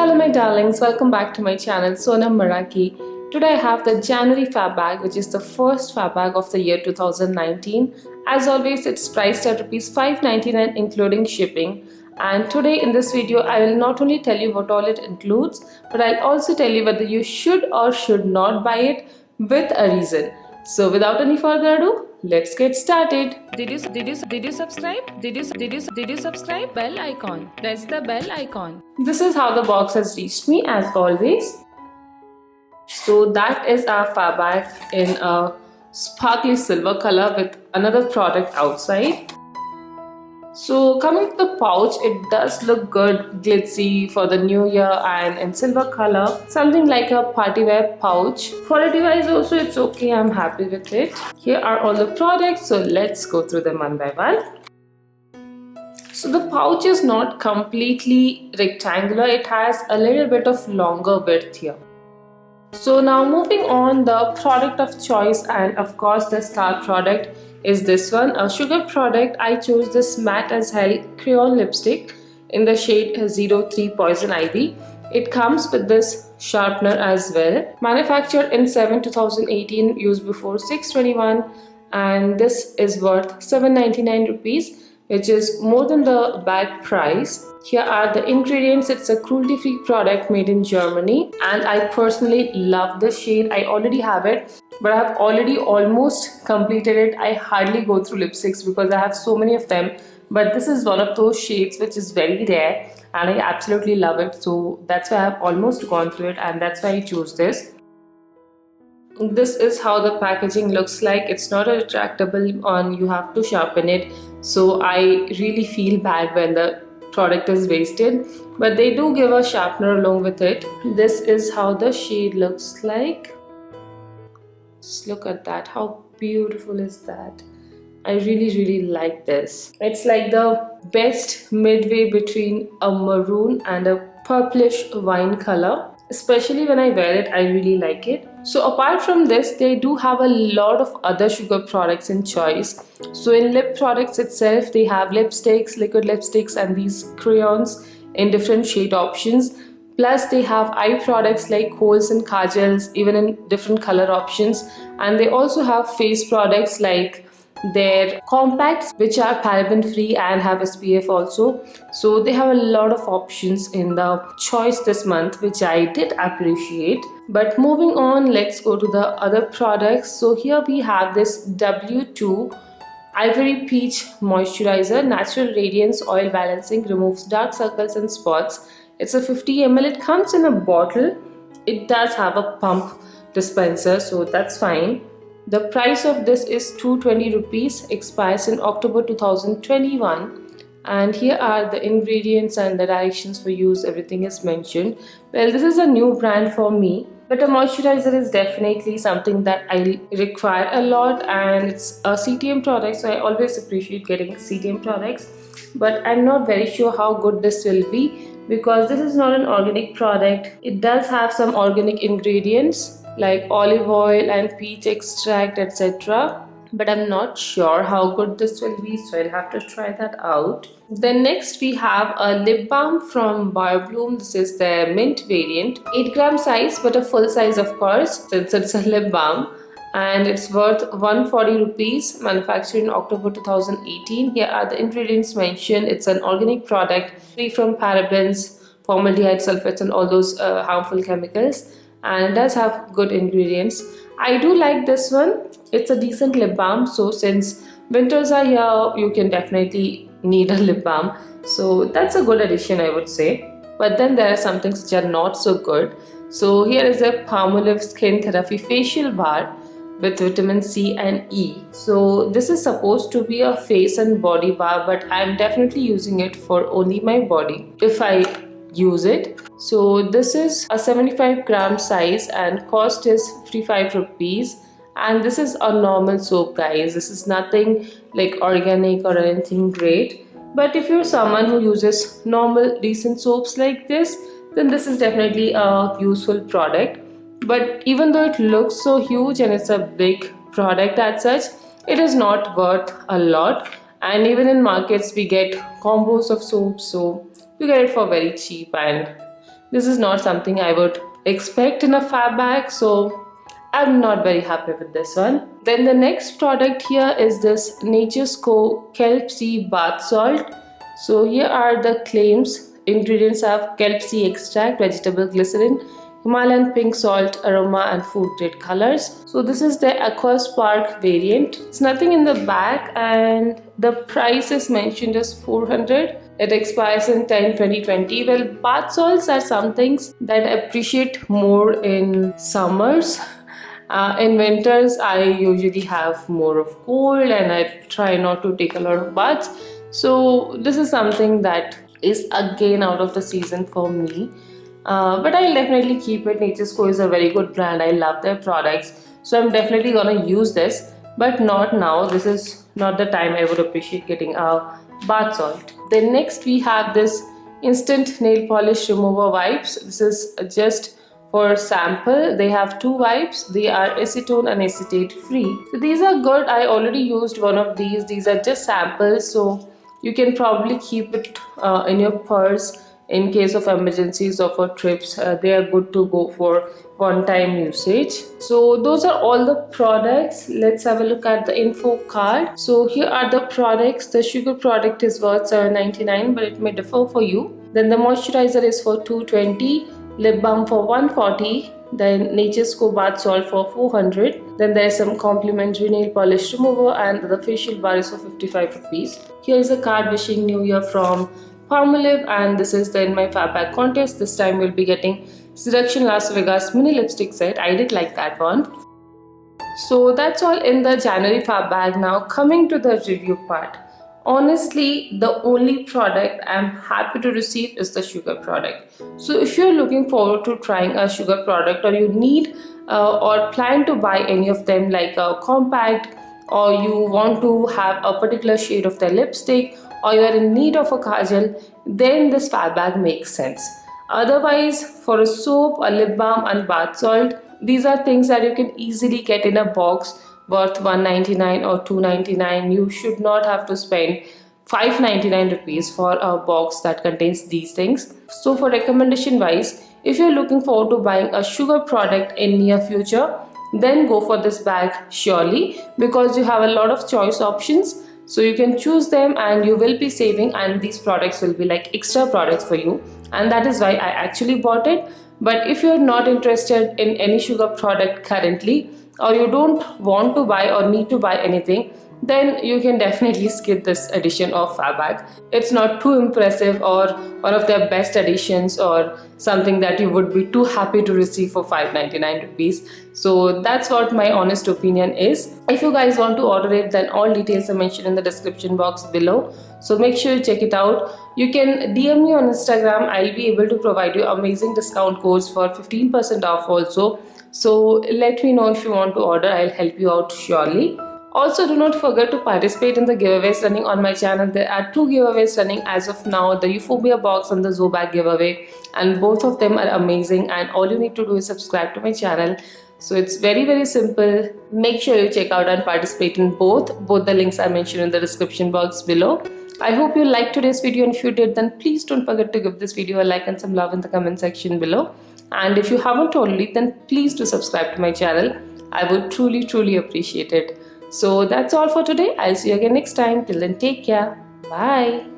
Hello my darlings, welcome back to my channel Sonam. Today I have the January Fab Bag, which is the first Fab Bag of the year 2019. As always, it's priced at Rs 599 including shipping. And today in this video, I will not only tell you what all it includes, but I'll also tell you whether you should or should not buy it with a reason. So without any further ado, let's get started. Did you subscribe? Did you subscribe? Bell icon. Press the bell icon. This is how the box has reached me as always. So that is our Fab Bag in a sparkly silver color with another product outside. So coming to the pouch, it does look good, glitzy for the new year and in silver color, something like a party wear pouch. Quality wise also it's okay, I'm happy with it. Here are all the products, so let's go through them one by one. So the pouch is not completely rectangular, it has a little bit of longer width here. So now moving on, the product of choice, and of course the star product is this one, a sugar product. I chose this matte as hell crayon lipstick in the shade 03 Poison Ivy. It comes with this sharpener as well. Manufactured in 7/2018, used before 6/21, and this is worth 799 rupees, which is more than the bag price. Here are the ingredients. It's a cruelty-free product made in Germany, and I personally love this shade. I already have it, but I have already almost completed it. I hardly go through lipsticks because I have so many of them, but this is one of those shades which is very rare and I absolutely love it. So that's why I've almost gone through it, and that's why I chose this. This is how the packaging looks like. It's not a retractable on, you have to sharpen it, so I really feel bad when the product is wasted, but they do give a sharpener along with it. This is how the shade looks like. Just look at that, how beautiful is that. I really like this. It's like the best midway between a maroon and a purplish wine color. Especially when I wear it, I really like it. So apart from this, they do have a lot of other sugar products in choice. So in lip products itself, they have lipsticks, liquid lipsticks, and these crayons in different shade options. Plus they have eye products like koals and kajals, even in different color options. And they also have face products like their compacts, which are paraben free and have SPF also. So they have a lot of options in the choice this month, which I did appreciate. But moving on, let's go to the other products. So here we have this W2 Ivory Peach Moisturizer, Natural Radiance Oil Balancing, removes dark circles and spots. It's a 50 ml. It comes in a bottle. It does have a pump dispenser, so that's fine. The price of this is 220 rupees, expires in October 2021. And here are the ingredients and the directions for use, everything is mentioned. Well, this is a new brand for me, but a moisturizer is definitely something that I require a lot, and it's a CTM product, so I always appreciate getting CTM products. But I'm not very sure how good this will be because this is not an organic product. It does have some organic ingredients like olive oil and peach extract, etc. But I'm not sure how good this will be, so I'll have to try that out. Then next we have a lip balm from Balm. This is the mint variant, 8-gram size, but a full size of course, since it's a lip balm. And it's worth 140 rupees, manufactured in October 2018. Here are the ingredients mentioned. It's an organic product, free from parabens, formaldehyde, sulfates, and all those harmful chemicals. And it does have good ingredients. I do like this one. It's a decent lip balm, so since winters are here, you can definitely need a lip balm. So that's a good addition, I would say. But then there are some things which are not so good. So here is a Palmolive Skin Therapy Facial Bar with vitamin C and E. So this is supposed to be a face and body bar, but I'm definitely using it for only my body if I use it. So this is a 75-gram size and cost is 55 rupees. And this is a normal soap, guys. This is nothing like organic or anything great. But if you're someone who uses normal decent soaps like this, then this is definitely a useful product. But even though it looks so huge and it's a big product as such, it is not worth a lot. And even in markets we get combos of soaps, so you get it for very cheap, and This is not something I would expect in a fab bag, so I'm not very happy with this one. Then the next product here is this Nature's Co Kelp Sea Bath Salt. So here are the claims. Ingredients have kelp sea extract, vegetable glycerin, Himalayan pink salt, aroma and food grade colors. So this is the Aqua Spark variant. It's nothing in the bag and the price is mentioned as 400. It expires in 10/20/20. Well, bath salts are some things that I appreciate more in summers. In winters, I usually have more of cold and I try not to take a lot of baths. So this is something that is again out of the season for me. But I'll definitely keep it. Nature's Co is a very good brand. I love their products. So I'm definitely gonna use this, but not now. This is not the time I would appreciate getting a bath salt. Then next we have this instant nail polish remover wipes. This is just for sample. They have two wipes. They are acetone and acetate free. So these are good. I already used one of these. These are just samples, so you can probably keep it in your purse in case of emergencies or for trips. They are good to go for one-time usage. So those are all the products. Let's have a look at the info card. So here are the products. The sugar product is worth $7.99, but it may differ for you. Then the moisturizer is for $2.20, lip balm for $1.40, then Nature's Co bath salt for $400. Then there is some complimentary nail polish remover and the facial bar is for 55 rupees. Here is a card wishing New Year from Palmolive, and this is the In My Fab Bag contest. This time we'll be getting Seduction Las Vegas mini lipstick set. I did like that one. So that's all in the January Fab Bag. Now coming to the review part. Honestly, the only product I'm happy to receive is the sugar product. So if you're looking forward to trying a sugar product, or you need or plan to buy any of them, like a compact, or you want to have a particular shade of the lipstick, or you are in need of a kajal, then this fab bag makes sense. Otherwise, for a soap, a lip balm and bath salt, these are things that you can easily get in a box worth $1.99 or $2.99. You should not have to spend $5.99 for a box that contains these things. So for recommendation wise, if you're looking forward to buying a sugar product in near future, then go for this bag surely, because you have a lot of choice options. So you can choose them and you will be saving, and these products will be like extra products for you, and that is why I actually bought it. But if you're not interested in any sugar product currently, or you don't want to buy or need to buy anything, then you can definitely skip this edition of Fab Bag. It's not too impressive or one of their best editions or something that you would be too happy to receive for $5.99. So that's what my honest opinion is. If you guys want to order it, then all details are mentioned in the description box below. So make sure you check it out. You can DM me on Instagram. I'll be able to provide you amazing discount codes for 15% off also. So let me know if you want to order. I'll help you out surely. Also, do not forget to participate in the giveaways running on my channel. There are two giveaways running as of now, the Euphoria box and the Zo bag giveaway, and both of them are amazing, and all you need to do is subscribe to my channel. So it's very simple. Make sure you check out and participate in both. Both the links are mentioned in the description box below. I hope you liked today's video, and if you did, then please don't forget to give this video a like and some love in the comment section below. And if you haven't already, then please do subscribe to my channel. I would truly appreciate it. So that's all for today. I'll see you again next time. Till then, take care. Bye.